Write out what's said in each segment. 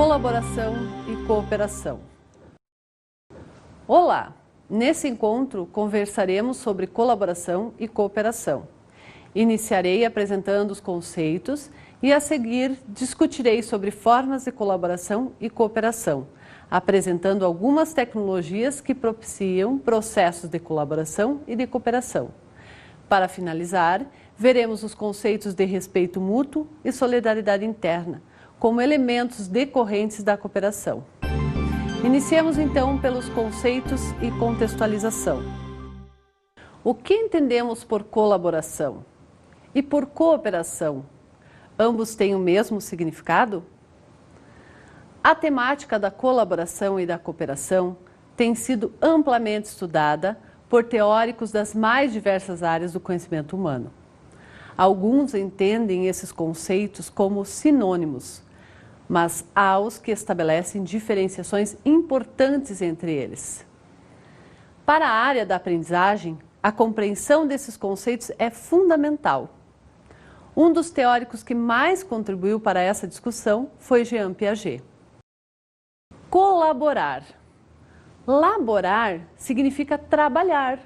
Colaboração e cooperação. Olá! Nesse encontro conversaremos sobre colaboração e cooperação. Iniciarei apresentando os conceitos e a seguir discutirei sobre formas de colaboração e cooperação, apresentando algumas tecnologias que propiciam processos de colaboração e de cooperação. Para finalizar, veremos os conceitos de respeito mútuo e solidariedade interna, como elementos decorrentes da cooperação. Iniciemos então pelos conceitos e contextualização. O que entendemos por colaboração e por cooperação? Ambos têm o mesmo significado? A temática da colaboração e da cooperação tem sido amplamente estudada por teóricos das mais diversas áreas do conhecimento humano. Alguns entendem esses conceitos como sinônimos, mas há os que estabelecem diferenciações importantes entre eles. Para a área da aprendizagem, a compreensão desses conceitos é fundamental. Um dos teóricos que mais contribuiu para essa discussão foi Jean Piaget. Colaborar. Laborar significa trabalhar.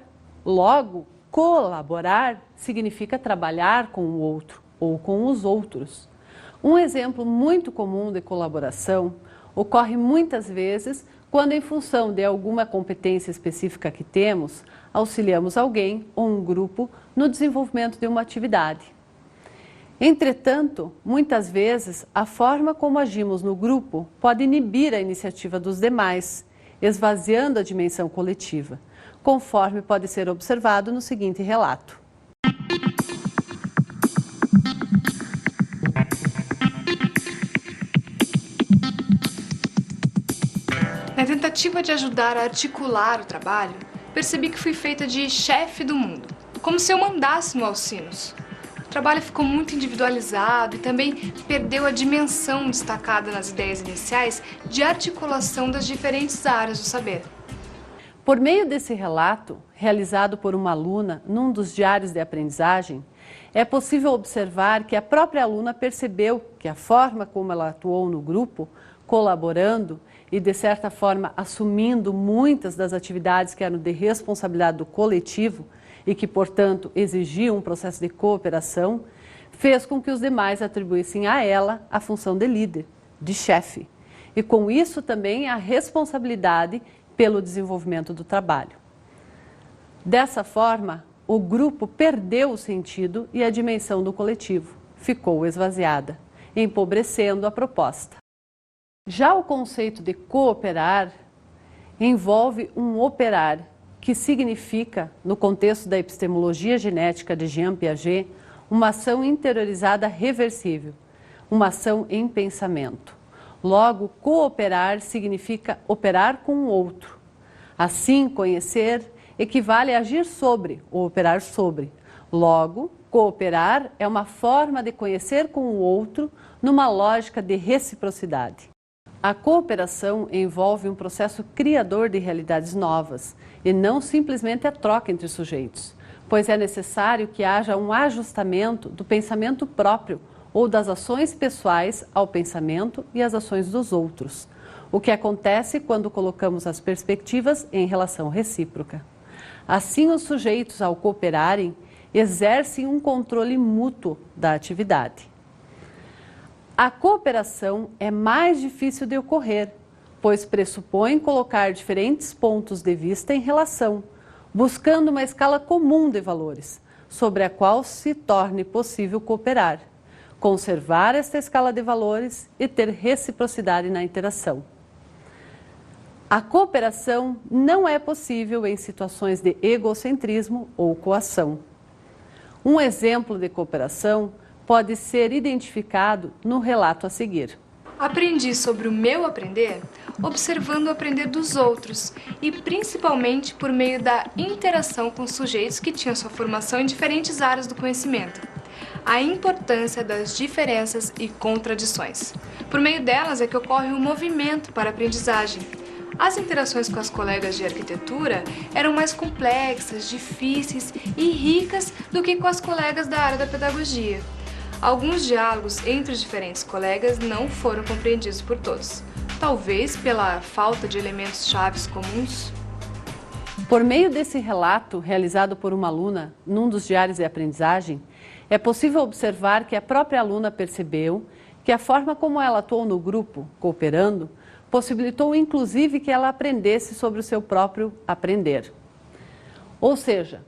Logo, colaborar significa trabalhar com o outro ou com os outros. Um exemplo muito comum de colaboração ocorre muitas vezes quando, em função de alguma competência específica que temos, auxiliamos alguém ou um grupo no desenvolvimento de uma atividade. Entretanto, muitas vezes, a forma como agimos no grupo pode inibir a iniciativa dos demais, esvaziando a dimensão coletiva, conforme pode ser observado no seguinte relato. Na tentativa de ajudar a articular o trabalho, percebi que fui feita de chefe do mundo, como se eu mandasse no Alcinos. O trabalho ficou muito individualizado e também perdeu a dimensão destacada nas ideias iniciais de articulação das diferentes áreas do saber. Por meio desse relato, realizado por uma aluna num dos diários de aprendizagem, é possível observar que a própria aluna percebeu que a forma como ela atuou no grupo, colaborando e, de certa forma, assumindo muitas das atividades que eram de responsabilidade do coletivo e que, portanto, exigiam um processo de cooperação, fez com que os demais atribuíssem a ela a função de líder, de chefe, e com isso também a responsabilidade pelo desenvolvimento do trabalho. Dessa forma, o grupo perdeu o sentido e a dimensão do coletivo ficou esvaziada, empobrecendo a proposta. Já o conceito de cooperar envolve um operar, que significa, no contexto da epistemologia genética de Jean Piaget, uma ação interiorizada reversível, uma ação em pensamento. Logo, cooperar significa operar com o outro. Assim, conhecer equivale a agir sobre ou operar sobre. Logo, cooperar é uma forma de conhecer com o outro numa lógica de reciprocidade. A cooperação envolve um processo criador de realidades novas e não simplesmente a troca entre sujeitos, pois é necessário que haja um ajustamento do pensamento próprio ou das ações pessoais ao pensamento e às ações dos outros, o que acontece quando colocamos as perspectivas em relação recíproca. Assim, os sujeitos, ao cooperarem, exercem um controle mútuo da atividade. A cooperação é mais difícil de ocorrer, pois pressupõe colocar diferentes pontos de vista em relação, buscando uma escala comum de valores, sobre a qual se torne possível cooperar, conservar esta escala de valores e ter reciprocidade na interação. A cooperação não é possível em situações de egocentrismo ou coação. Um exemplo de cooperação pode ser identificado no relato a seguir. Aprendi sobre o meu aprender observando o aprender dos outros e principalmente por meio da interação com sujeitos que tinham sua formação em diferentes áreas do conhecimento. A importância das diferenças e contradições. Por meio delas é que ocorre um movimento para a aprendizagem. As interações com as colegas de arquitetura eram mais complexas, difíceis e ricas do que com as colegas da área da pedagogia. Alguns diálogos entre os diferentes colegas não foram compreendidos por todos, talvez pela falta de elementos chaves comuns. Por meio desse relato, realizado por uma aluna num dos diários de aprendizagem, é possível observar que a própria aluna percebeu que a forma como ela atuou no grupo, cooperando, possibilitou inclusive que ela aprendesse sobre o seu próprio aprender. Ou seja,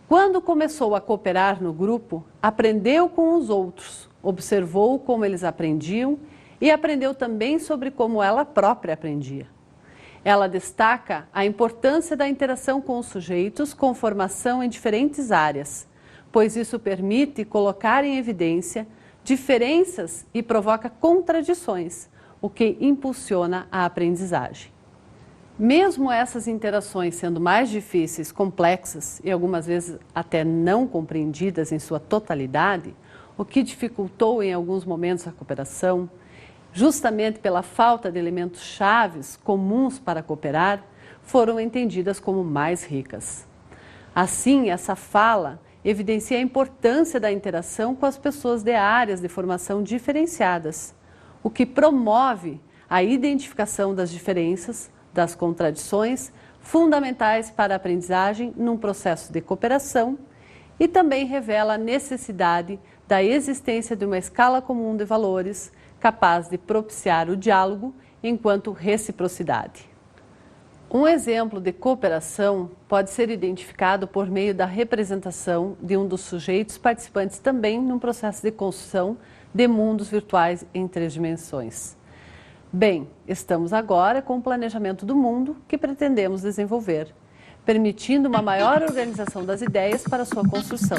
quando começou a cooperar no grupo, aprendeu com os outros, observou como eles aprendiam e aprendeu também sobre como ela própria aprendia. Ela destaca a importância da interação com os sujeitos com formação em diferentes áreas, pois isso permite colocar em evidência diferenças e provoca contradições, o que impulsiona a aprendizagem. Mesmo essas interações sendo mais difíceis, complexas e algumas vezes até não compreendidas em sua totalidade, o que dificultou em alguns momentos a cooperação, justamente pela falta de elementos chaves comuns para cooperar, foram entendidas como mais ricas. Assim, essa fala evidencia a importância da interação com as pessoas de áreas de formação diferenciadas, o que promove a identificação das diferenças, das contradições fundamentais para a aprendizagem num processo de cooperação e também revela a necessidade da existência de uma escala comum de valores capaz de propiciar o diálogo enquanto reciprocidade. Um exemplo de cooperação pode ser identificado por meio da representação de um dos sujeitos participantes também num processo de construção de mundos virtuais em 3 dimensões. Bem, estamos agora com o planejamento do mundo que pretendemos desenvolver, permitindo uma maior organização das ideias para sua construção.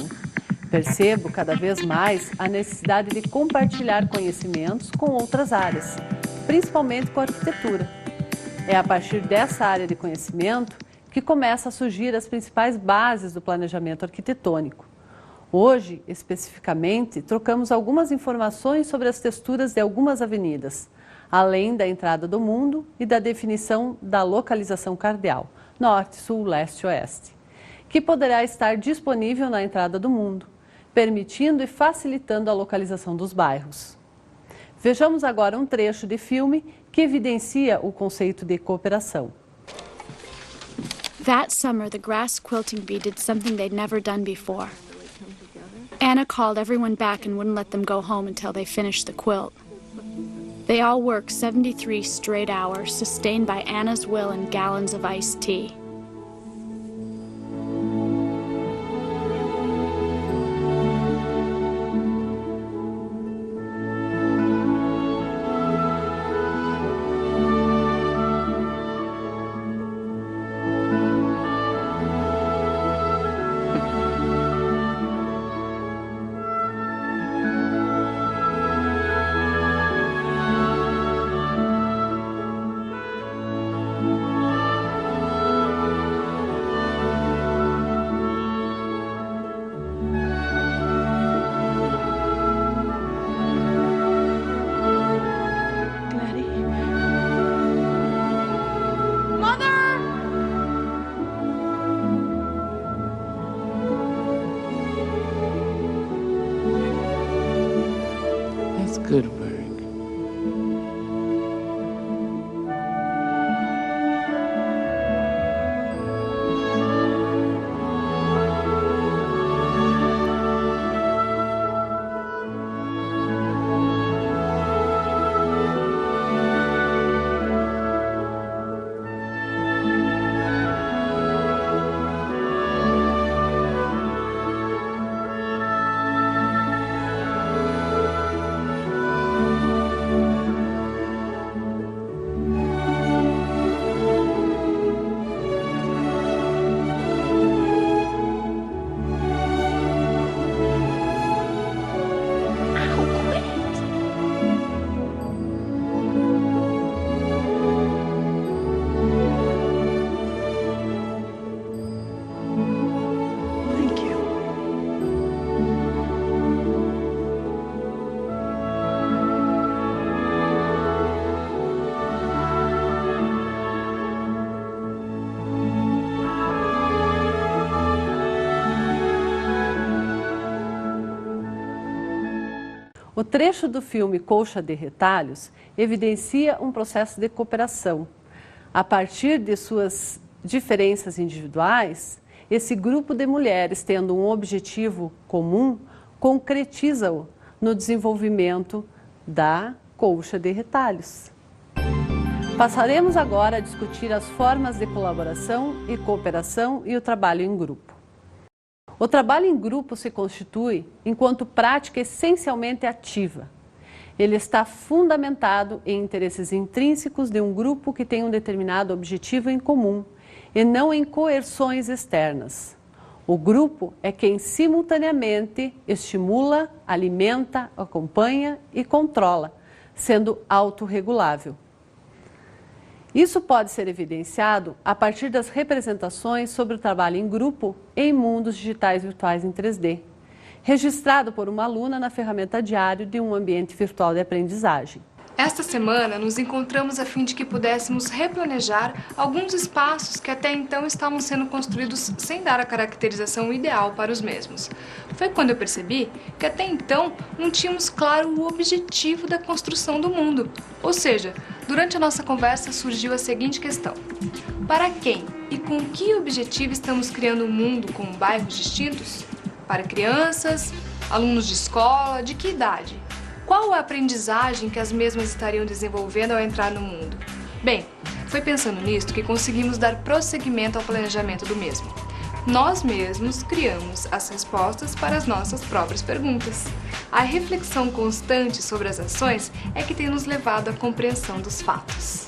Percebo cada vez mais a necessidade de compartilhar conhecimentos com outras áreas, principalmente com a arquitetura. É a partir dessa área de conhecimento que começa a surgir as principais bases do planejamento arquitetônico. Hoje, especificamente, trocamos algumas informações sobre as texturas de algumas avenidas, além da entrada do mundo e da definição da localização cardeal, norte, sul, leste, oeste, que poderá estar disponível na entrada do mundo, permitindo e facilitando a localização dos bairros. Vejamos agora um trecho de filme que evidencia o conceito de cooperação. That summer, the grass quilting bee did something they'd never done before. Anna called everyone back and wouldn't let them go home until they finished the quilt. They all worked 73 straight hours, sustained by Anna's will and gallons of iced tea. Good work. O trecho do filme Colcha de Retalhos evidencia um processo de cooperação. A partir de suas diferenças individuais, esse grupo de mulheres, tendo um objetivo comum, concretiza-o no desenvolvimento da colcha de retalhos. Passaremos agora a discutir as formas de colaboração e cooperação e o trabalho em grupo. O trabalho em grupo se constitui enquanto prática essencialmente ativa. Ele está fundamentado em interesses intrínsecos de um grupo que tem um determinado objetivo em comum e não em coerções externas. O grupo é quem simultaneamente estimula, alimenta, acompanha e controla, sendo autorregulável. Isso pode ser evidenciado a partir das representações sobre o trabalho em grupo em mundos digitais virtuais em 3D, registrado por uma aluna na ferramenta Diário de um ambiente virtual de aprendizagem. Esta semana nos encontramos a fim de que pudéssemos replanejar alguns espaços que até então estavam sendo construídos sem dar a caracterização ideal para os mesmos. Foi quando eu percebi que até então não tínhamos claro o objetivo da construção do mundo. Ou seja, durante a nossa conversa surgiu a seguinte questão: para quem e com que objetivo estamos criando um mundo com bairros distintos? Para crianças, alunos de escola, de que idade? Qual a aprendizagem que as mesmas estariam desenvolvendo ao entrar no mundo? Bem, foi pensando nisto que conseguimos dar prosseguimento ao planejamento do mesmo. Nós mesmos criamos as respostas para as nossas próprias perguntas. A reflexão constante sobre as ações é que tem nos levado à compreensão dos fatos.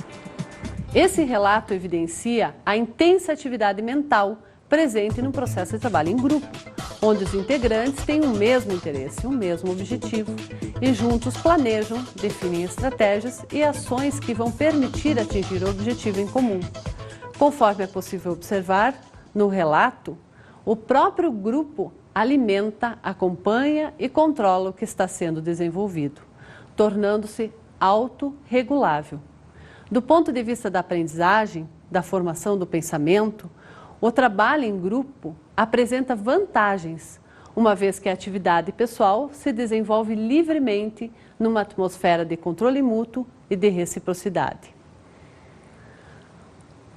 Esse relato evidencia a intensa atividade mental presente no processo de trabalho em grupo, onde os integrantes têm o mesmo interesse, o mesmo objetivo e juntos planejam, definem estratégias e ações que vão permitir atingir o objetivo em comum. Conforme é possível observar, no relato, o próprio grupo alimenta, acompanha e controla o que está sendo desenvolvido, tornando-se autorregulável. Do ponto de vista da aprendizagem, da formação do pensamento, o trabalho em grupo apresenta vantagens, uma vez que a atividade pessoal se desenvolve livremente numa atmosfera de controle mútuo e de reciprocidade.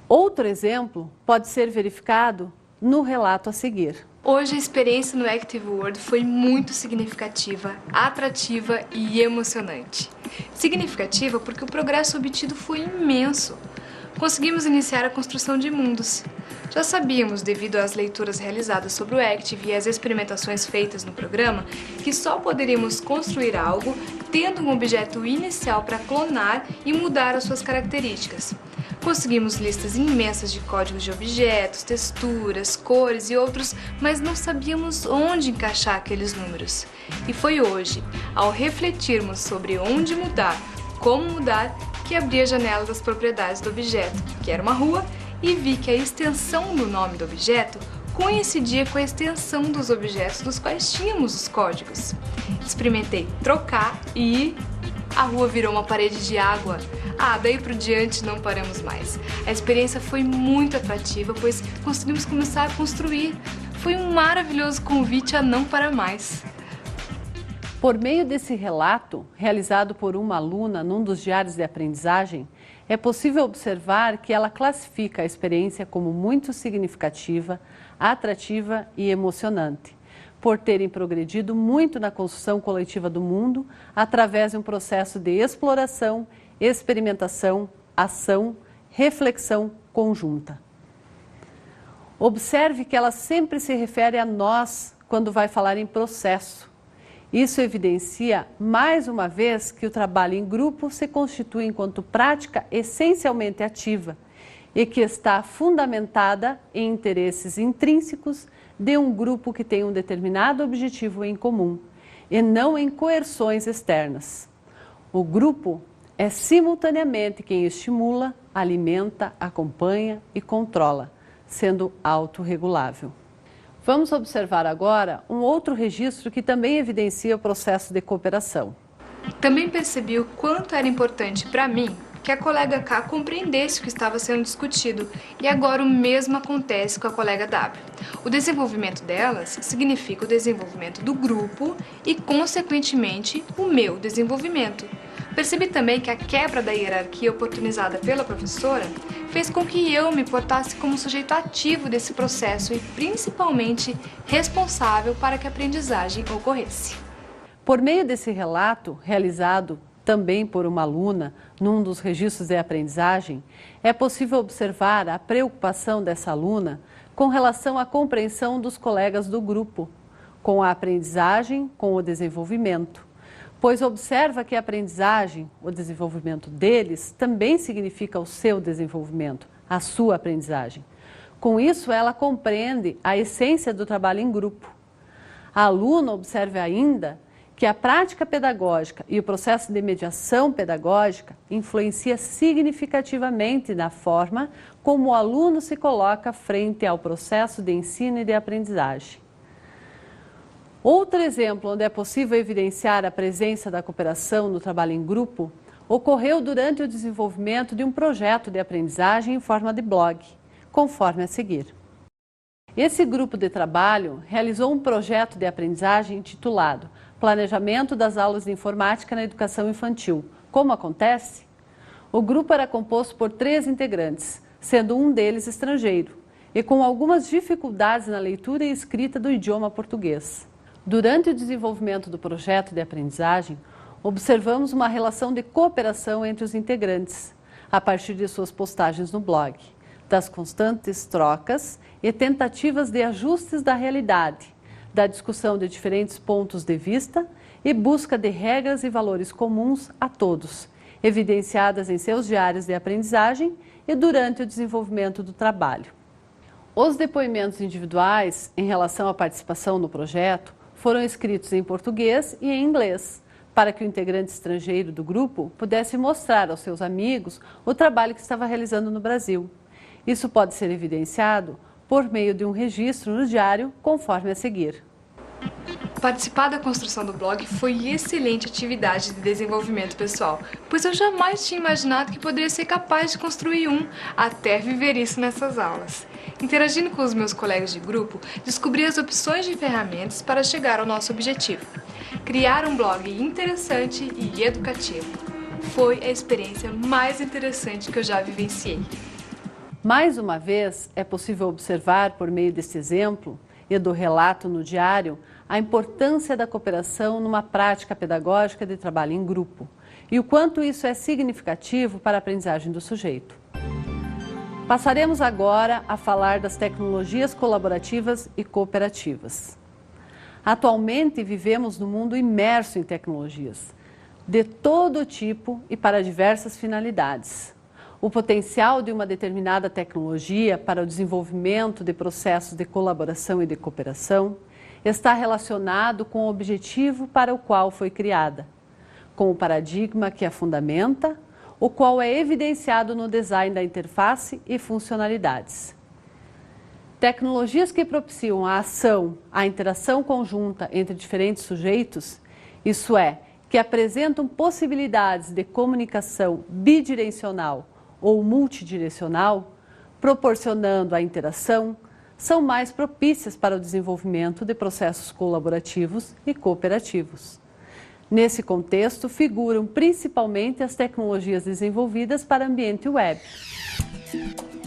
Outro exemplo pode ser verificado no relato a seguir. Hoje a experiência no Active World foi muito significativa, atrativa e emocionante. Significativa porque o progresso obtido foi imenso. Conseguimos iniciar a construção de mundos. Já sabíamos, devido às leituras realizadas sobre o Active e às experimentações feitas no programa, que só poderíamos construir algo tendo um objeto inicial para clonar e mudar as suas características. Conseguimos listas imensas de códigos de objetos, texturas, cores e outros, mas não sabíamos onde encaixar aqueles números. E foi hoje, ao refletirmos sobre onde mudar, como mudar, que abri a janela das propriedades do objeto, que era uma rua, e vi que a extensão do nome do objeto coincidia com a extensão dos objetos dos quais tínhamos os códigos. Experimentei trocar e a rua virou uma parede de água. Daí por diante não paramos mais. A experiência foi muito atrativa, pois conseguimos começar a construir. Foi um maravilhoso convite a não parar mais. Por meio desse relato, realizado por uma aluna num dos diários de aprendizagem, é possível observar que ela classifica a experiência como muito significativa, atrativa e emocionante, por terem progredido muito na construção coletiva do mundo através de um processo de exploração, experimentação, ação, reflexão conjunta. Observe que ela sempre se refere a nós quando vai falar em processo. Isso evidencia, mais uma vez, que o trabalho em grupo se constitui enquanto prática essencialmente ativa e que está fundamentada em interesses intrínsecos de um grupo que tem um determinado objetivo em comum e não em coerções externas. O grupo é simultaneamente quem estimula, alimenta, acompanha e controla, sendo autorregulável. Vamos observar agora um outro registro que também evidencia o processo de cooperação. Também percebi o quanto era importante para mim que a colega K compreendesse o que estava sendo discutido, e agora o mesmo acontece com a colega W. O desenvolvimento delas significa o desenvolvimento do grupo e, consequentemente, o meu desenvolvimento. Percebi também que a quebra da hierarquia oportunizada pela professora fez com que eu me portasse como sujeito ativo desse processo e, principalmente, responsável para que a aprendizagem ocorresse. Por meio desse relato, realizado também por uma aluna num dos registros de aprendizagem, é possível observar a preocupação dessa aluna com relação à compreensão dos colegas do grupo, com a aprendizagem, com o desenvolvimento. Pois observa que a aprendizagem, o desenvolvimento deles, também significa o seu desenvolvimento, a sua aprendizagem. Com isso, ela compreende a essência do trabalho em grupo. A aluna observa ainda que a prática pedagógica e o processo de mediação pedagógica influencia significativamente na forma como o aluno se coloca frente ao processo de ensino e de aprendizagem. Outro exemplo onde é possível evidenciar a presença da cooperação no trabalho em grupo ocorreu durante o desenvolvimento de um projeto de aprendizagem em forma de blog, conforme a seguir. Esse grupo de trabalho realizou um projeto de aprendizagem intitulado Planejamento das aulas de informática na educação infantil. Como acontece? O grupo era composto por 3 integrantes, sendo um deles estrangeiro, e com algumas dificuldades na leitura e escrita do idioma português. Durante o desenvolvimento do projeto de aprendizagem, observamos uma relação de cooperação entre os integrantes, a partir de suas postagens no blog, das constantes trocas e tentativas de ajustes da realidade, da discussão de diferentes pontos de vista e busca de regras e valores comuns a todos, evidenciadas em seus diários de aprendizagem e durante o desenvolvimento do trabalho. Os depoimentos individuais em relação à participação no projeto foram escritos em português e em inglês, para que o integrante estrangeiro do grupo pudesse mostrar aos seus amigos o trabalho que estava realizando no Brasil. Isso pode ser evidenciado por meio de um registro no diário, conforme a seguir. Participar da construção do blog foi excelente atividade de desenvolvimento pessoal, pois eu jamais tinha imaginado que poderia ser capaz de construir um, até viver isso nessas aulas. Interagindo com os meus colegas de grupo, descobri as opções de ferramentas para chegar ao nosso objetivo: criar um blog interessante e educativo. Foi a experiência mais interessante que eu já vivenciei. Mais uma vez, é possível observar, por meio deste exemplo e do relato no diário, a importância da cooperação numa prática pedagógica de trabalho em grupo e o quanto isso é significativo para a aprendizagem do sujeito. Passaremos agora a falar das tecnologias colaborativas e cooperativas. Atualmente vivemos num mundo imerso em tecnologias, de todo tipo e para diversas finalidades. O potencial de uma determinada tecnologia para o desenvolvimento de processos de colaboração e de cooperação está relacionado com o objetivo para o qual foi criada, com o paradigma que a fundamenta, o qual é evidenciado no design da interface e funcionalidades. Tecnologias que propiciam a ação, a interação conjunta entre diferentes sujeitos, isso é, que apresentam possibilidades de comunicação bidirecional ou multidirecional, proporcionando a interação, são mais propícias para o desenvolvimento de processos colaborativos e cooperativos. Nesse contexto, figuram principalmente as tecnologias desenvolvidas para ambiente web.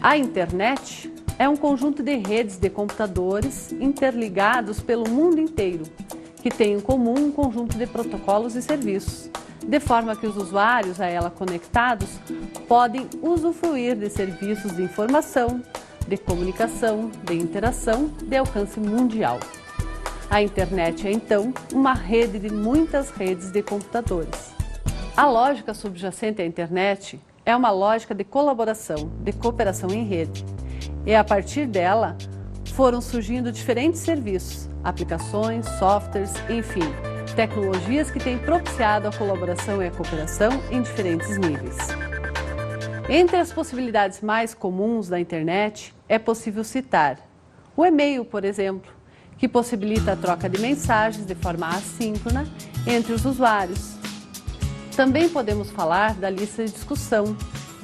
A internet é um conjunto de redes de computadores interligados pelo mundo inteiro, que tem em comum um conjunto de protocolos e serviços, de forma que os usuários a ela conectados podem usufruir de serviços de informação, de comunicação, de interação, de alcance mundial. A internet é, então, uma rede de muitas redes de computadores. A lógica subjacente à internet é uma lógica de colaboração, de cooperação em rede. E a partir dela foram surgindo diferentes serviços, aplicações, softwares, enfim, tecnologias que têm propiciado a colaboração e a cooperação em diferentes níveis. Entre as possibilidades mais comuns da internet, é possível citar o e-mail, por exemplo, que possibilita a troca de mensagens de forma assíncrona entre os usuários. Também podemos falar da lista de discussão,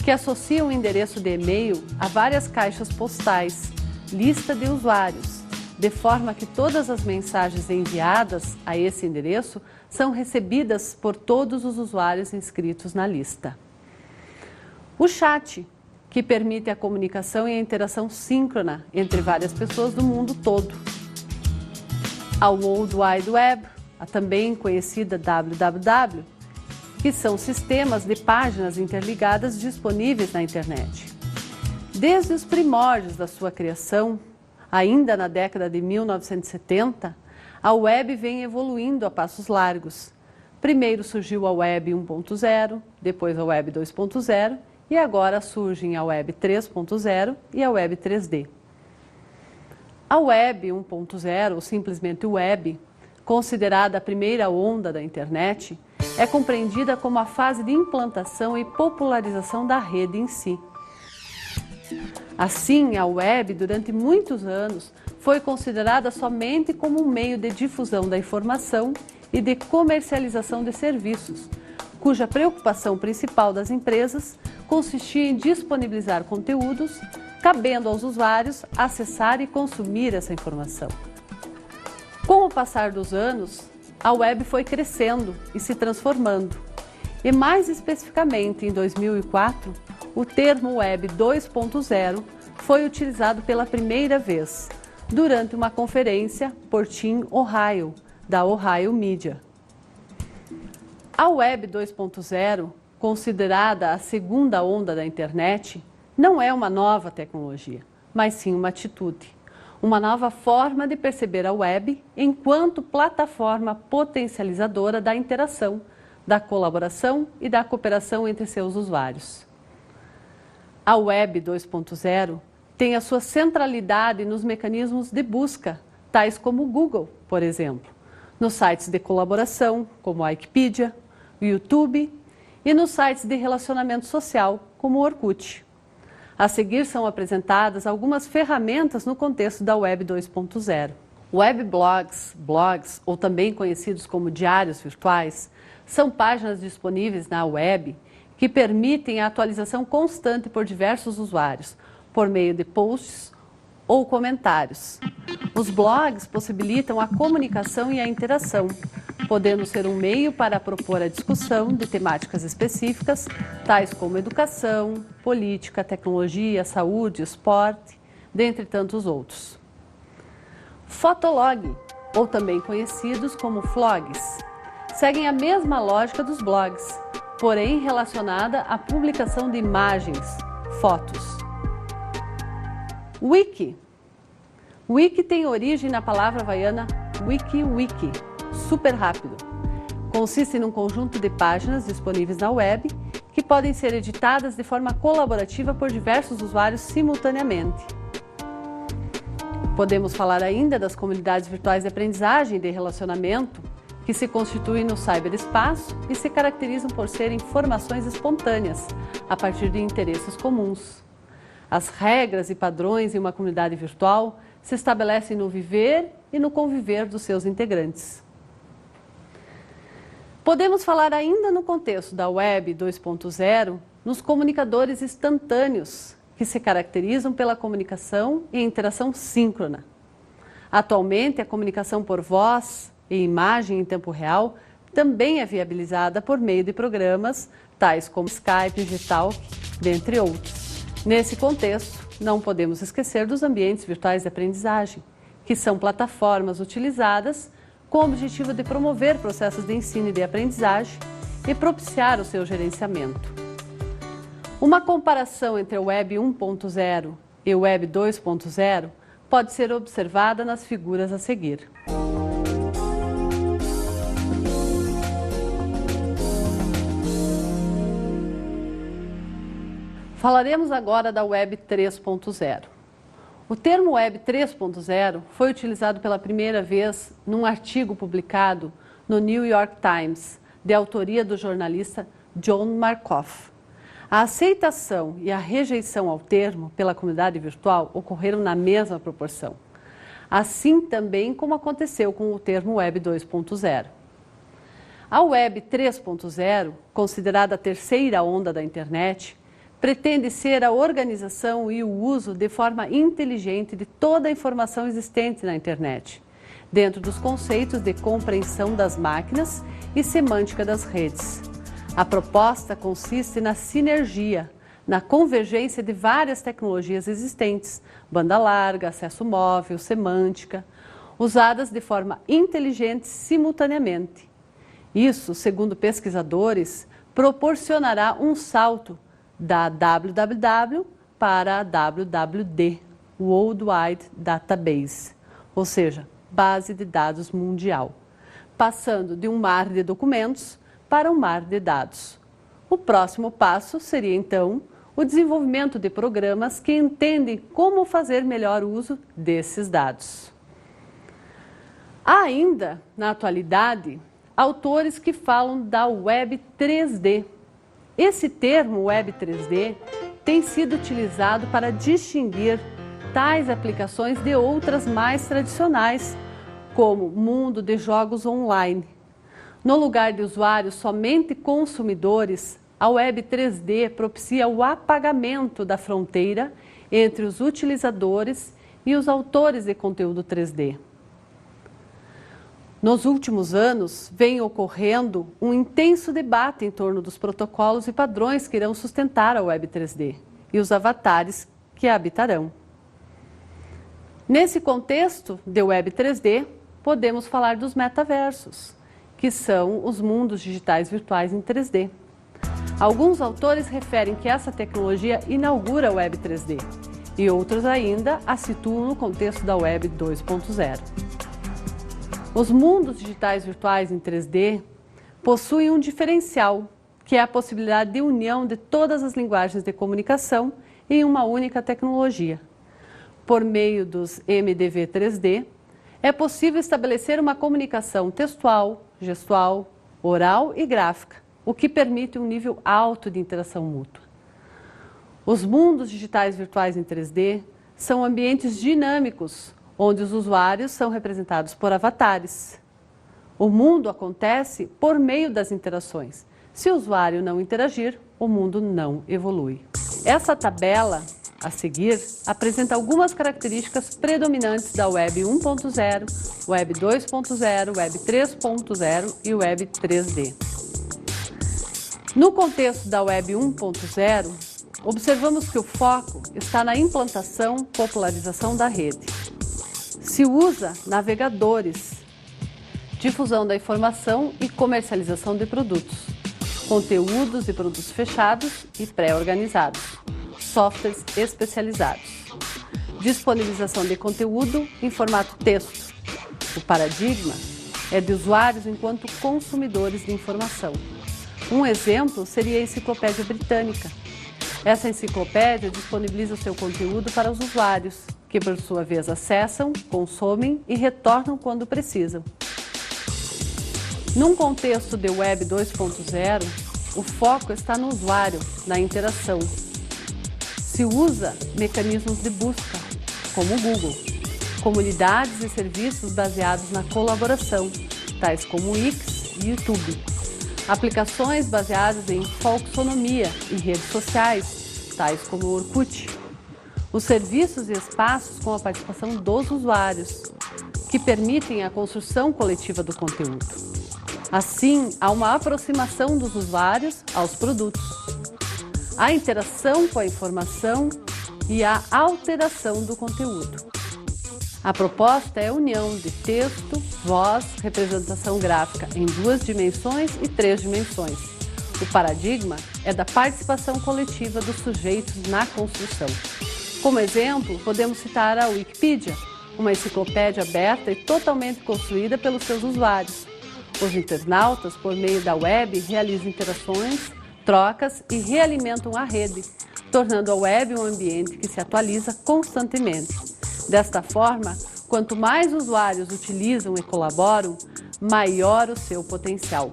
que associa um endereço de e-mail a várias caixas postais, lista de usuários, de forma que todas as mensagens enviadas a esse endereço são recebidas por todos os usuários inscritos na lista. O chat, que permite a comunicação e a interação síncrona entre várias pessoas do mundo todo. A World Wide Web, a também conhecida WWW, que são sistemas de páginas interligadas disponíveis na internet. Desde os primórdios da sua criação, ainda na década de 1970, a web vem evoluindo a passos largos. Primeiro surgiu a Web 1.0, depois a Web 2.0 e agora surgem a Web 3.0 e a Web 3D. A Web 1.0, ou simplesmente Web, considerada a primeira onda da internet, é compreendida como a fase de implantação e popularização da rede em si. Assim, a web, durante muitos anos, foi considerada somente como um meio de difusão da informação e de comercialização de serviços, cuja preocupação principal das empresas consistia em disponibilizar conteúdos, cabendo aos usuários acessar e consumir essa informação. Com o passar dos anos, a web foi crescendo e se transformando. E mais especificamente, em 2004, o termo Web 2.0 foi utilizado pela primeira vez durante uma conferência por Tim Ohio, da Ohio Media. A Web 2.0, considerada a segunda onda da internet, não é uma nova tecnologia, mas sim uma atitude. Uma nova forma de perceber a web enquanto plataforma potencializadora da interação, da colaboração e da cooperação entre seus usuários. A Web 2.0 tem a sua centralidade nos mecanismos de busca, tais como o Google, por exemplo, nos sites de colaboração, como a Wikipedia, o YouTube, e nos sites de relacionamento social, como o Orkut. A seguir são apresentadas algumas ferramentas no contexto da Web 2.0. Webblogs, blogs, ou também conhecidos como diários virtuais, são páginas disponíveis na web que permitem a atualização constante por diversos usuários, por meio de posts ou comentários. Os blogs possibilitam a comunicação e a interação, podendo ser um meio para propor a discussão de temáticas específicas, tais como educação, política, tecnologia, saúde, esporte, dentre tantos outros. Fotolog, ou também conhecidos como flogs, seguem a mesma lógica dos blogs, porém relacionada à publicação de imagens, fotos. Wiki. Wiki tem origem na palavra havaiana wiki, super rápido. Consiste num conjunto de páginas disponíveis na web que podem ser editadas de forma colaborativa por diversos usuários simultaneamente. Podemos falar ainda das comunidades virtuais de aprendizagem e de relacionamento, que se constituem no ciberespaço e se caracterizam por serem formações espontâneas, a partir de interesses comuns. As regras e padrões em uma comunidade virtual se estabelecem no viver e no conviver dos seus integrantes. Podemos falar ainda no contexto da Web 2.0 nos comunicadores instantâneos, que se caracterizam pela comunicação e interação síncrona. Atualmente, a comunicação por voz e imagem em tempo real também é viabilizada por meio de programas tais como Skype, Gtalk, dentre outros. Nesse contexto, não podemos esquecer dos ambientes virtuais de aprendizagem, que são plataformas utilizadas com o objetivo de promover processos de ensino e de aprendizagem e propiciar o seu gerenciamento. Uma comparação entre o Web 1.0 e o Web 2.0 pode ser observada nas figuras a seguir. Falaremos agora da Web 3.0. O termo Web 3.0 foi utilizado pela primeira vez num artigo publicado no New York Times, de autoria do jornalista John Markoff. A aceitação e a rejeição ao termo pela comunidade virtual ocorreram na mesma proporção, assim também como aconteceu com o termo Web 2.0. A Web 3.0, considerada a terceira onda da internet, pretende ser a organização e o uso de forma inteligente de toda a informação existente na internet, dentro dos conceitos de compreensão das máquinas e semântica das redes. A proposta consiste na sinergia, na convergência de várias tecnologias existentes, banda larga, acesso móvel, semântica, usadas de forma inteligente simultaneamente. Isso, segundo pesquisadores, proporcionará um salto da WWW para a WWD, World Wide Database, ou seja, base de dados mundial, passando de um mar de documentos para um mar de dados. O próximo passo seria, então, o desenvolvimento de programas que entendem como fazer melhor uso desses dados. Há ainda, na atualidade, autores que falam da Web 3D. Esse termo Web 3D tem sido utilizado para distinguir tais aplicações de outras mais tradicionais, como mundo de jogos online. No lugar de usuários somente consumidores, a Web 3D propicia o apagamento da fronteira entre os utilizadores e os autores de conteúdo 3D. Nos últimos anos, vem ocorrendo um intenso debate em torno dos protocolos e padrões que irão sustentar a Web 3D e os avatares que a habitarão. Nesse contexto de Web 3D, podemos falar dos metaversos, que são os mundos digitais virtuais em 3D. Alguns autores referem que essa tecnologia inaugura a Web 3D e outros ainda a situam no contexto da Web 2.0. Os mundos digitais virtuais em 3D possuem um diferencial, que é a possibilidade de união de todas as linguagens de comunicação em uma única tecnologia. Por meio dos MDV 3D, é possível estabelecer uma comunicação textual, gestual, oral e gráfica, o que permite um nível alto de interação mútua. Os mundos digitais virtuais em 3D são ambientes dinâmicos, onde os usuários são representados por avatares. O mundo acontece por meio das interações. Se o usuário não interagir, o mundo não evolui. Essa tabela a seguir apresenta algumas características predominantes da Web 1.0, Web 2.0, Web 3.0 e Web 3D. No contexto da Web 1.0, observamos que o foco está na implantação e popularização da rede. Se usa navegadores, difusão da informação e comercialização de produtos, conteúdos e produtos fechados e pré-organizados, softwares especializados, disponibilização de conteúdo em formato texto. O paradigma é de usuários enquanto consumidores de informação. Um exemplo seria a Enciclopédia Britânica. Essa enciclopédia disponibiliza o seu conteúdo para os usuários, que por sua vez acessam, consomem e retornam quando precisam. Num contexto de Web 2.0, o foco está no usuário, na interação. Se usa mecanismos de busca, como o Google, comunidades e serviços baseados na colaboração, tais como o X e YouTube, aplicações baseadas em folksonomia e redes sociais, tais como o Orkut, os serviços e espaços com a participação dos usuários, que permitem a construção coletiva do conteúdo. Assim, há uma aproximação dos usuários aos produtos, a interação com a informação e a alteração do conteúdo. A proposta é a união de texto, voz, representação gráfica em 2 dimensões e 3 dimensões. O paradigma é da participação coletiva dos sujeitos na construção. Como exemplo, podemos citar a Wikipedia, uma enciclopédia aberta e totalmente construída pelos seus usuários. Os internautas, por meio da web, realizam interações, trocas e realimentam a rede, tornando a web um ambiente que se atualiza constantemente. Desta forma, quanto mais usuários utilizam e colaboram, maior o seu potencial.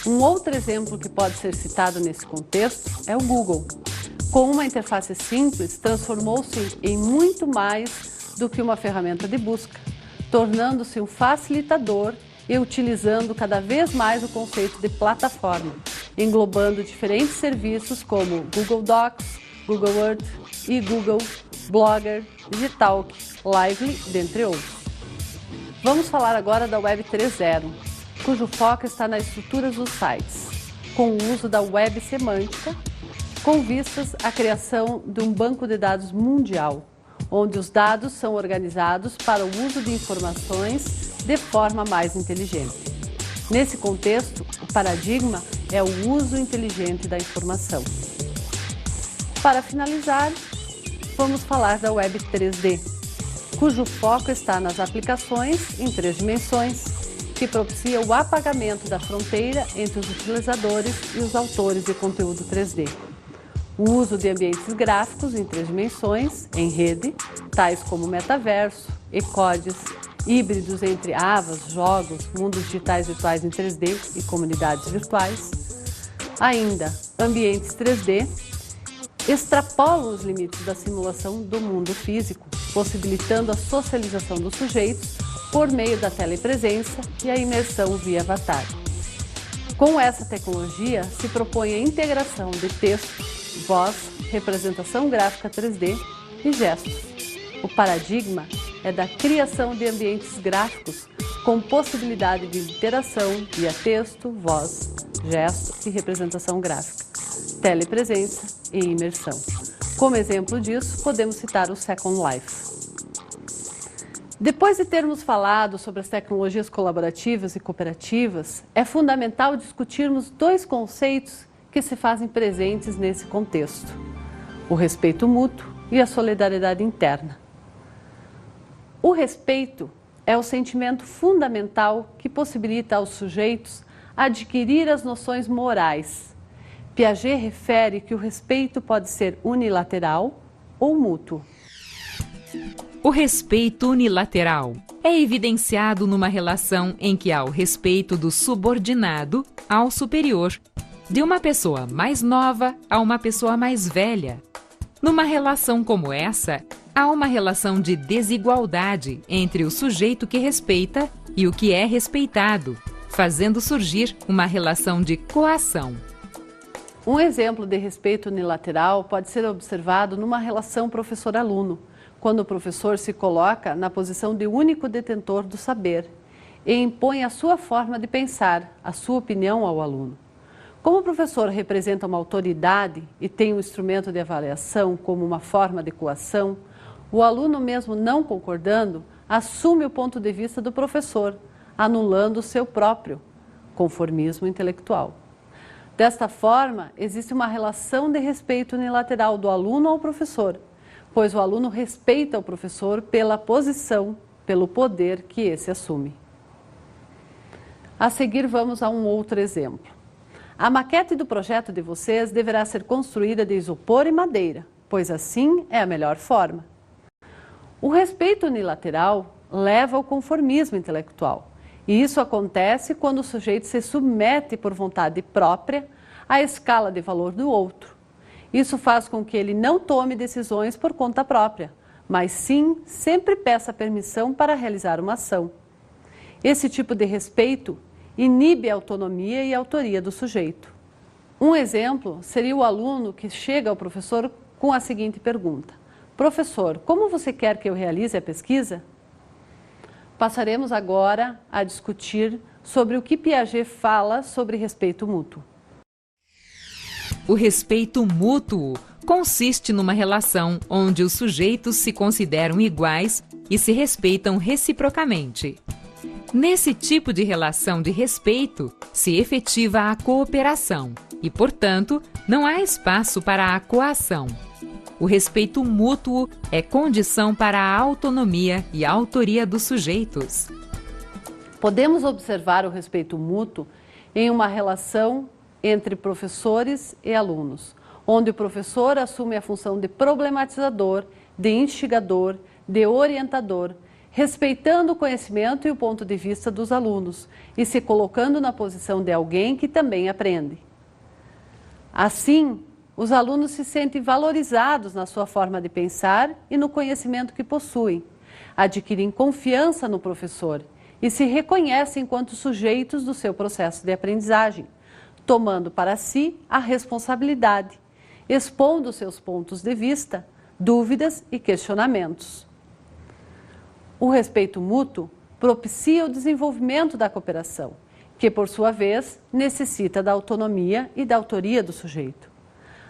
Um outro exemplo que pode ser citado nesse contexto é o Google. Com uma interface simples, transformou-se em muito mais do que uma ferramenta de busca, tornando-se um facilitador e utilizando cada vez mais o conceito de plataforma, englobando diferentes serviços como Google Docs, Google Earth e Google Blogger, Digitalk, Lively, dentre outros. Vamos falar agora da Web 3.0, cujo foco está nas estruturas dos sites, com o uso da web semântica, com vistas à criação de um banco de dados mundial, onde os dados são organizados para o uso de informações de forma mais inteligente. Nesse contexto, o paradigma é o uso inteligente da informação. Para finalizar, vamos falar da Web 3D, cujo foco está nas aplicações em 3 dimensões, que propicia o apagamento da fronteira entre os utilizadores e os autores de conteúdo 3D. O uso de ambientes gráficos em 3 dimensões, em rede, tais como metaverso, e-codes, híbridos entre AVAs, jogos, mundos digitais virtuais em 3D e comunidades virtuais. Ainda, ambientes 3D extrapolam os limites da simulação do mundo físico, possibilitando a socialização dos sujeitos por meio da telepresença e a imersão via avatar. Com essa tecnologia, se propõe a integração de texto, voz, representação gráfica 3D e gestos. O paradigma é da criação de ambientes gráficos com possibilidade de interação via texto, voz, gesto e representação gráfica, telepresença e imersão. Como exemplo disso, podemos citar o Second Life. Depois de termos falado sobre as tecnologias colaborativas e cooperativas, é fundamental discutirmos 2 conceitos que se fazem presentes nesse contexto: o respeito mútuo e a solidariedade interna. O respeito é o sentimento fundamental que possibilita aos sujeitos adquirir as noções morais. Piaget refere que o respeito pode ser unilateral ou mútuo. O respeito unilateral é evidenciado numa relação em que há o respeito do subordinado ao superior, de uma pessoa mais nova a uma pessoa mais velha. Numa relação como essa, há uma relação de desigualdade entre o sujeito que respeita e o que é respeitado, fazendo surgir uma relação de coação. Um exemplo de respeito unilateral pode ser observado numa relação professor-aluno, quando o professor se coloca na posição de único detentor do saber e impõe a sua forma de pensar, a sua opinião ao aluno. Como o professor representa uma autoridade e tem um instrumento de avaliação como uma forma de coação, o aluno, mesmo não concordando, assume o ponto de vista do professor, anulando o seu próprio conformismo intelectual. Desta forma, existe uma relação de respeito unilateral do aluno ao professor, pois o aluno respeita o professor pela posição, pelo poder que esse assume. A seguir, vamos a um outro exemplo. A maquete do projeto de vocês deverá ser construída de isopor e madeira, pois assim é a melhor forma. O respeito unilateral leva ao conformismo intelectual, e isso acontece quando o sujeito se submete por vontade própria à escala de valor do outro. Isso faz com que ele não tome decisões por conta própria, mas sim sempre peça permissão para realizar uma ação. Esse tipo de respeito inibe a autonomia e a autoria do sujeito. Um exemplo seria o aluno que chega ao professor com a seguinte pergunta: professor, como você quer que eu realize a pesquisa? Passaremos agora a discutir sobre o que Piaget fala sobre respeito mútuo. O respeito mútuo consiste numa relação onde os sujeitos se consideram iguais e se respeitam reciprocamente. Nesse tipo de relação de respeito, se efetiva a cooperação e, portanto, não há espaço para a coação. O respeito mútuo é condição para a autonomia e a autoria dos sujeitos. Podemos observar o respeito mútuo em uma relação entre professores e alunos, onde o professor assume a função de problematizador, de instigador, de orientador, respeitando o conhecimento e o ponto de vista dos alunos e se colocando na posição de alguém que também aprende. Assim, os alunos se sentem valorizados na sua forma de pensar e no conhecimento que possuem, adquirem confiança no professor e se reconhecem enquanto sujeitos do seu processo de aprendizagem, tomando para si a responsabilidade, expondo seus pontos de vista, dúvidas e questionamentos. O respeito mútuo propicia o desenvolvimento da cooperação, que, por sua vez, necessita da autonomia e da autoria do sujeito.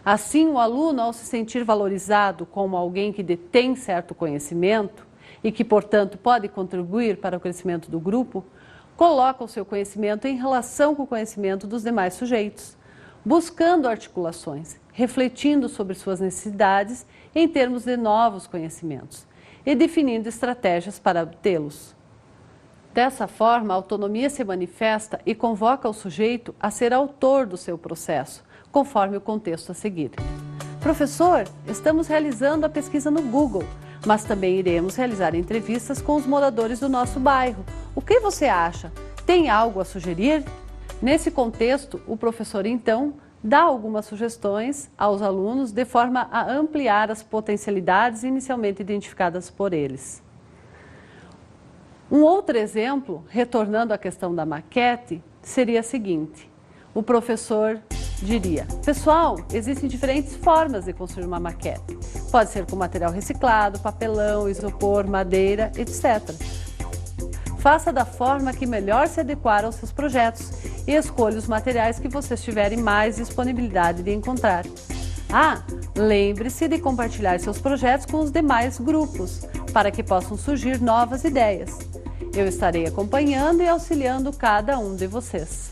Assim, o aluno, ao se sentir valorizado como alguém que detém certo conhecimento e que, portanto, pode contribuir para o crescimento do grupo, coloca o seu conhecimento em relação com o conhecimento dos demais sujeitos, buscando articulações, refletindo sobre suas necessidades em termos de novos conhecimentos e definindo estratégias para obtê-los. Dessa forma, a autonomia se manifesta e convoca o sujeito a ser autor do seu processo, conforme o contexto a seguir. Professor, estamos realizando a pesquisa no Google, mas também iremos realizar entrevistas com os moradores do nosso bairro. O que você acha? Tem algo a sugerir? Nesse contexto, o professor, então, dá algumas sugestões aos alunos de forma a ampliar as potencialidades inicialmente identificadas por eles. Um outro exemplo, retornando à questão da maquete, seria a seguinte. O professor diria: pessoal, existem diferentes formas de construir uma maquete. Pode ser com material reciclado, papelão, isopor, madeira, etc. Faça da forma que melhor se adequar aos seus projetos e escolha os materiais que vocês tiverem mais disponibilidade de encontrar. Lembre-se de compartilhar seus projetos com os demais grupos, para que possam surgir novas ideias. Eu estarei acompanhando e auxiliando cada um de vocês.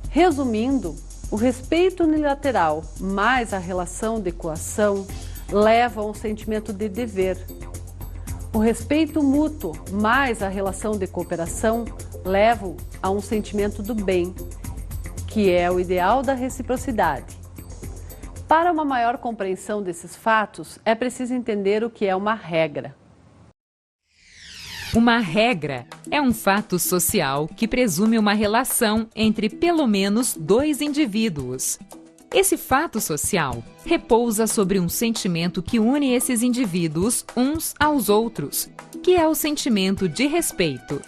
Resumindo, o respeito unilateral mais a relação de coação levam a um sentimento de dever. O respeito mútuo mais a relação de cooperação levam a um sentimento do bem, que é o ideal da reciprocidade. Para uma maior compreensão desses fatos, é preciso entender o que é uma regra. Uma regra é um fato social que presume uma relação entre pelo menos dois indivíduos. Esse fato social repousa sobre um sentimento que une esses indivíduos uns aos outros, que é o sentimento de respeito.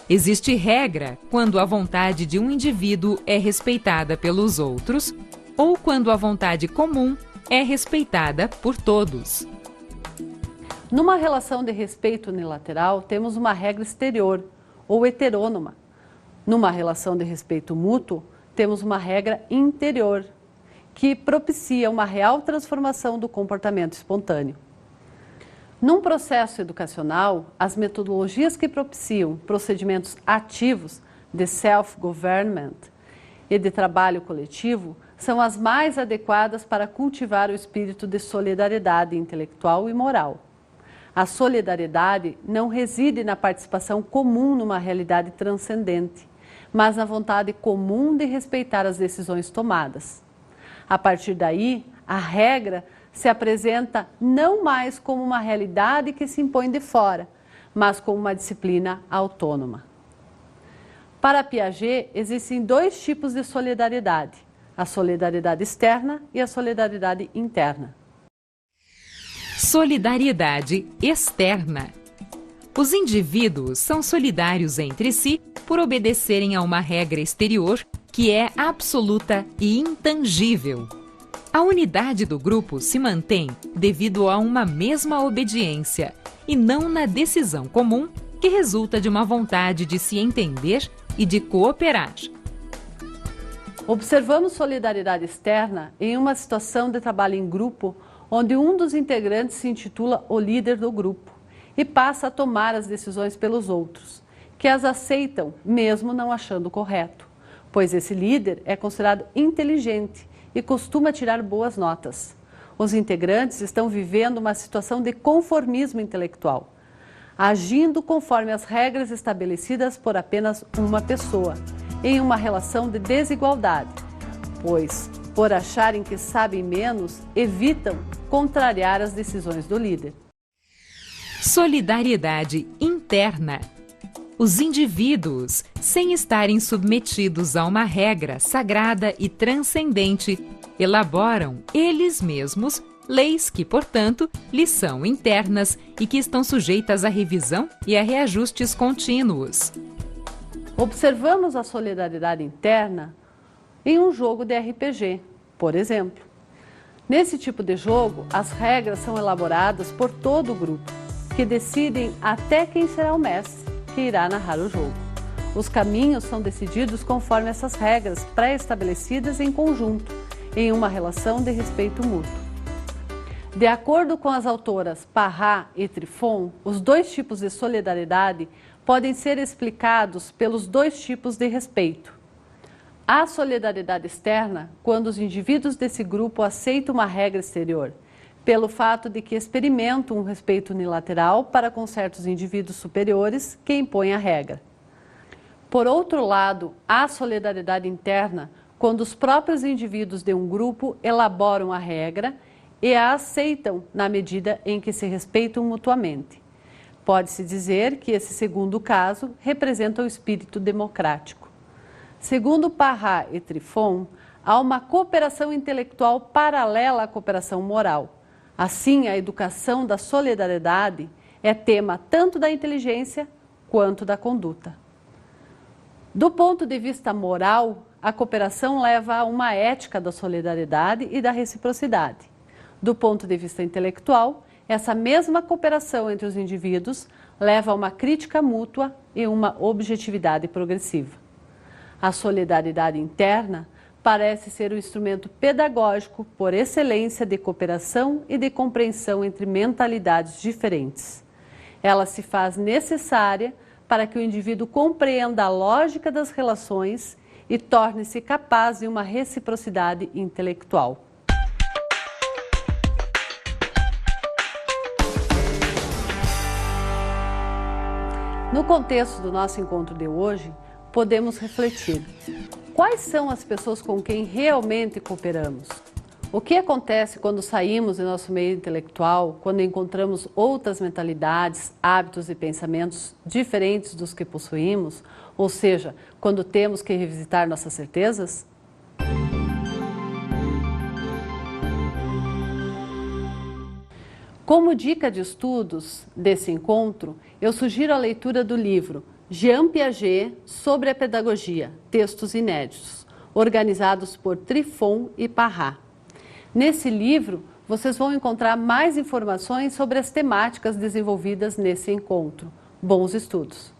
Existe regra quando a vontade de um indivíduo é respeitada pelos outros ou quando a vontade comum é respeitada por todos. Numa relação de respeito unilateral, temos uma regra exterior, ou heterônoma. Numa relação de respeito mútuo, temos uma regra interior, que propicia uma real transformação do comportamento espontâneo. Num processo educacional, as metodologias que propiciam procedimentos ativos de self-government e de trabalho coletivo são as mais adequadas para cultivar o espírito de solidariedade intelectual e moral. A solidariedade não reside na participação comum numa realidade transcendente, mas na vontade comum de respeitar as decisões tomadas. A partir daí, a regra se apresenta não mais como uma realidade que se impõe de fora, mas como uma disciplina autônoma. Para Piaget, existem dois tipos de solidariedade: a solidariedade externa e a solidariedade interna. Solidariedade externa. Os indivíduos são solidários entre si por obedecerem a uma regra exterior que é absoluta e intangível. A unidade do grupo se mantém devido a uma mesma obediência e não na decisão comum que resulta de uma vontade de se entender e de cooperar. Observamos solidariedade externa em uma situação de trabalho em grupo onde um dos integrantes se intitula o líder do grupo e passa a tomar as decisões pelos outros, que as aceitam mesmo não achando correto, pois esse líder é considerado inteligente e costuma tirar boas notas. Os integrantes estão vivendo uma situação de conformismo intelectual, agindo conforme as regras estabelecidas por apenas uma pessoa, em uma relação de desigualdade, pois, por acharem que sabem menos, evitam contrariar as decisões do líder. Solidariedade interna. Os indivíduos, sem estarem submetidos a uma regra sagrada e transcendente, elaboram, eles mesmos, leis que, portanto, lhes são internas e que estão sujeitas à revisão e a reajustes contínuos. Observamos a solidariedade interna em um jogo de RPG, por exemplo. Nesse tipo de jogo, as regras são elaboradas por todo o grupo, que decidem até quem será o mestre que irá narrar o jogo. Os caminhos são decididos conforme essas regras pré-estabelecidas em conjunto, em uma relação de respeito mútuo. De acordo com as autoras Parra e Trifon, os dois tipos de solidariedade podem ser explicados pelos dois tipos de respeito. Há solidariedade externa quando os indivíduos desse grupo aceitam uma regra exterior, pelo fato de que experimentam um respeito unilateral para com certos indivíduos superiores que impõem a regra. Por outro lado, há solidariedade interna quando os próprios indivíduos de um grupo elaboram a regra e a aceitam na medida em que se respeitam mutuamente. Pode-se dizer que esse segundo caso representa o espírito democrático. Segundo Parra e Trifon, há uma cooperação intelectual paralela à cooperação moral. Assim, a educação da solidariedade é tema tanto da inteligência quanto da conduta. Do ponto de vista moral, a cooperação leva a uma ética da solidariedade e da reciprocidade. Do ponto de vista intelectual, essa mesma cooperação entre os indivíduos leva a uma crítica mútua e uma objetividade progressiva. A solidariedade interna parece ser o instrumento pedagógico por excelência de cooperação e de compreensão entre mentalidades diferentes. Ela se faz necessária para que o indivíduo compreenda a lógica das relações e torne-se capaz de uma reciprocidade intelectual. No contexto do nosso encontro de hoje, podemos refletir: quais são as pessoas com quem realmente cooperamos? O que acontece quando saímos do nosso meio intelectual, quando encontramos outras mentalidades, hábitos e pensamentos diferentes dos que possuímos, ou seja, quando temos que revisitar nossas certezas? Como dica de estudos desse encontro, eu sugiro a leitura do livro Jean Piaget sobre a pedagogia, textos inéditos, organizados por Trifon e Parra. Nesse livro, vocês vão encontrar mais informações sobre as temáticas desenvolvidas nesse encontro. Bons estudos!